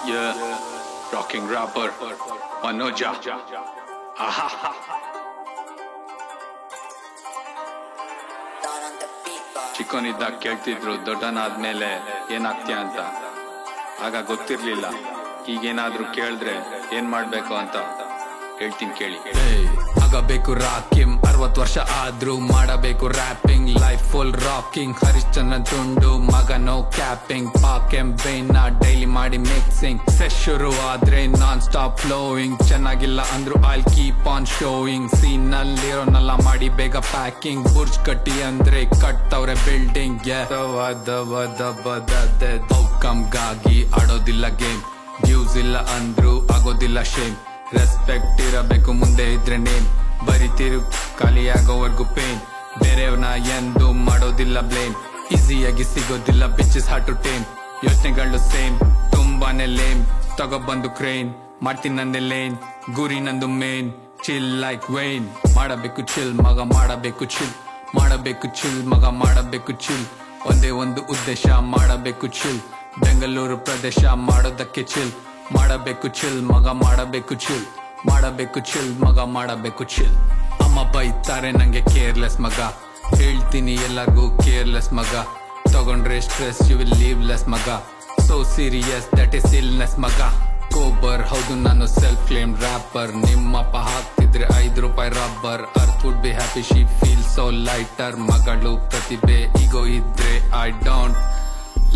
Yeah, rocking rapper Manoja. Aha. ಚಿಕ್ಕವನಿದ್ದಾಗ ಕೇಳ್ತಿದ್ರು ದೊಡ್ಡನಾದ್ಮೇಲೆ ಏನಾಗ್ತೀಯ ಅಂತ. ಆಗ ಗೊತ್ತಿರ್ಲಿಲ್ಲ, ಈಗೇನಾದ್ರೂ ಕೇಳಿದ್ರೆ ಏನ್ ಮಾಡ್ಬೇಕು ಅಂತ. ಹೇಳ್ತೀನಿ ಕೇಳಿ. ಆಗಬೇಕು ರಾಕಿಮ್ 60 ವರ್ಷ ಆದ್ರೂ ಮಾಡಬೇಕು ರ್ಯಾಪಿಂಗ್. ಲೈಫ್ ಫುಲ್ ರಾಕಿಂಗ್, ಹರಿಶ್ಚಂದ್ರನ್ ತುಂಡು ಮಗನೋ ಕ್ಯಾಪಿಂಗ್. ಪಾಕೆಂ ಬೈನ ಡೈಲಿ ಮಾಡಿ ಮಿಕ್ಸಿಂಗ್. ಸೆಸ್ ಶುರು ಆದ್ರೆ ನಾನ್ ಸ್ಟಾಪ್ ಫ್ಲೋಯಿಂಗ್. ಚೆನ್ನಾಗಿಲ್ಲ ಅಂದ್ರು I keep on showing. Scene ನಲ್ಲಿರೋನೆಲ್ಲ ಮಾಡಿ ಬೇಗ ಪ್ಯಾಕಿಂಗ್. ಬುರ್ಜ್ ಕಟ್ಟಿ ಅಂದ್ರೆ ಕಟ್ತವ್ರೆ ಬಿಲ್ಡಿಂಗ್. ಔಟ್ಕಮ್ಗಾಗಿ ಆಡೋದಿಲ್ಲ ಗೇಮ್. ವ್ಯೂಸ್ ಇಲ್ಲ ಅಂದ್ರು ಆಗೋದಿಲ್ಲ ಶೇಮ್. ರೆಸ್ಪೆಕ್ಟ್ ಇರಬೇಕು ಮುಂದೆ ಇದ್ರೆ ನೇಮ್. ಬರಿತಿರು ಖಾಲಿಯಾಗೋವರ್ಗು ಪೇನ್. ಬೇರೆಯವ್ರನ್ನ ಎಂದು ಮಾಡೋದಿಲ್ಲ ಬ್ಲೇಮ್. ಈಸಿಯಾಗಿ ಸಿಗೋದಿಲ್ಲ ಬಿಚಸ್ ಹಾರ್ಟ್ ಟು ಟೇಮ್. ಯೋಚನೆಗಳು ಸೇಮ್, ತುಂಬಾನೇ ಲೇಮ್. ತಗೊಬಂದು ಕ್ರೇನ್, ಮಾಡ್ತೀನಿ ನಂದೆ ಲೇನ್. ಗುರಿ ನಂದು ಮೇನ್, ಚಿಲ್ ಲೈಕ್ ವೈನ್. ಮಾಡಬೇಕು ಚಿಲ್ ಮಗ, ಮಾಡಬೇಕು ಚಿಲ್. ಮಾಡಬೇಕು ಚಿಲ್ ಮಗ, ಮಾಡಬೇಕು ಚಿಲ್. ಒಂದೇ ಒಂದು ಉದ್ದೇಶ, ಮಾಡಬೇಕು ಚಿಲ್. ಬೆಂಗಳೂರು ಪ್ರದೇಶ ಮಾಡೋದಕ್ಕೆ ಚಿಲ್. ಮಾಡಬೇಕು ಚಿಲ್ ಮಗ, ಮಾಡಬೇಕು ಚಿಲ್. ಮಾಡಬೇಕು ಚಿಲ್ ಮಗ, ಮಾಡಬೇಕು ಚಿಲ್. ಅಮ್ಮ ಬೈತಾರೆ ನಂಗೆ ಕೇರ್ಲೆಸ್ ಮಗ. ಹೇಳ್ತೀನಿ ಎಲ್ಲರಿಗೂ ಕೇರ್ಲೆಸ್ ಮಗ. ತಗೊಂಡ್ರೆ stress you will live less ಮಗ. So serious that is illness ಮಗ. ಕೋಬರ್ ಹೌದು ನಾನು ಸೆಲ್ಫ್ ಕ್ಲೇಮ್ ರ್ಯಾಪರ್. ನಿಮ್ಮಪ್ಪ ಹಾಕ್ತಿದ್ರೆ ₹5 rubber. Earth would be happy, she feel so lighter. ಮಗಳು ಪ್ರತಿಭೆ ಈಗೋ ಇದ್ರೆ ಐ ಡೋಂಟ್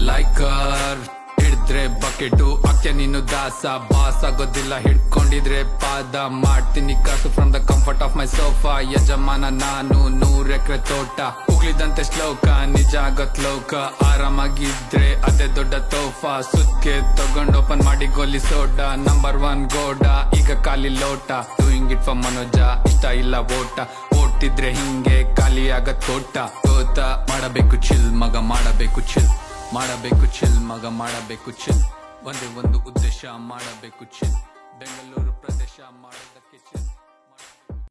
ಲೈಕ್ ಹರ್. ಹಿಡಿದ್ರೆ ಬಕೆಟು ಅಕ್ಕೆ ನೀನು ದಾಸ. ಬಾಸ್ ಆಗೋದಿಲ್ಲ ಹಿಡ್ಕೊಂಡಿದ್ರೆ ಪಾದ. ಮಾಡ್ತೀನಿ ಕಾಸು from the comfort of my sofa. ಯಜಮಾನ ನಾನು 100 ಎಕರೆ ತೋಟ. ಉಗ್ಲಿದಂತೆ ಶ್ಲೋಕ, ನಿಜ ಆಗತ್ ಲೋಕ. ಆರಾಮಾಗಿದ್ರೆ ಅದೇ ದೊಡ್ಡ ತೋಫಾ. ಸುತ್ಕೆ ತಗೊಂಡ್ ಓಪನ್ ಮಾಡಿ ಗೋಲಿ ಸೋಡಾ. ನಂಬರ್ 1 ಗೋಡ, ಈಗ ಖಾಲಿ ಲೋಟ. ಡೂಯಿಂಗ್ ಇಟ್ ಫಾರ್ ಮನೋಜ, ಇಷ್ಟ ಇಲ್ಲ ಓಟ. ಓಡ್ತಿದ್ರೆ ಹಿಂಗೆ ಖಾಲಿ ಆಗತ್ ತೋಟ. ತೋತ ಮಾಡಬೇಕು ಚಿಲ್ ಮಗ, ಮಾಡಬೇಕು ಚಿಲ್. ಮಾಡಬೇಕು ಚಿಲ್ ಮಗ, ಮಾಡಬೇಕು ಚಿಲ್. ಒಂದೇ ಒಂದು ಉದ್ದೇಶ, ಮಾಡಬೇಕು ಚಿಲ್. ಬೆಂಗಳೂರು ಪ್ರದೇಶ ಮಾಡೋದಕ್ಕೆ ಚಿಲ್.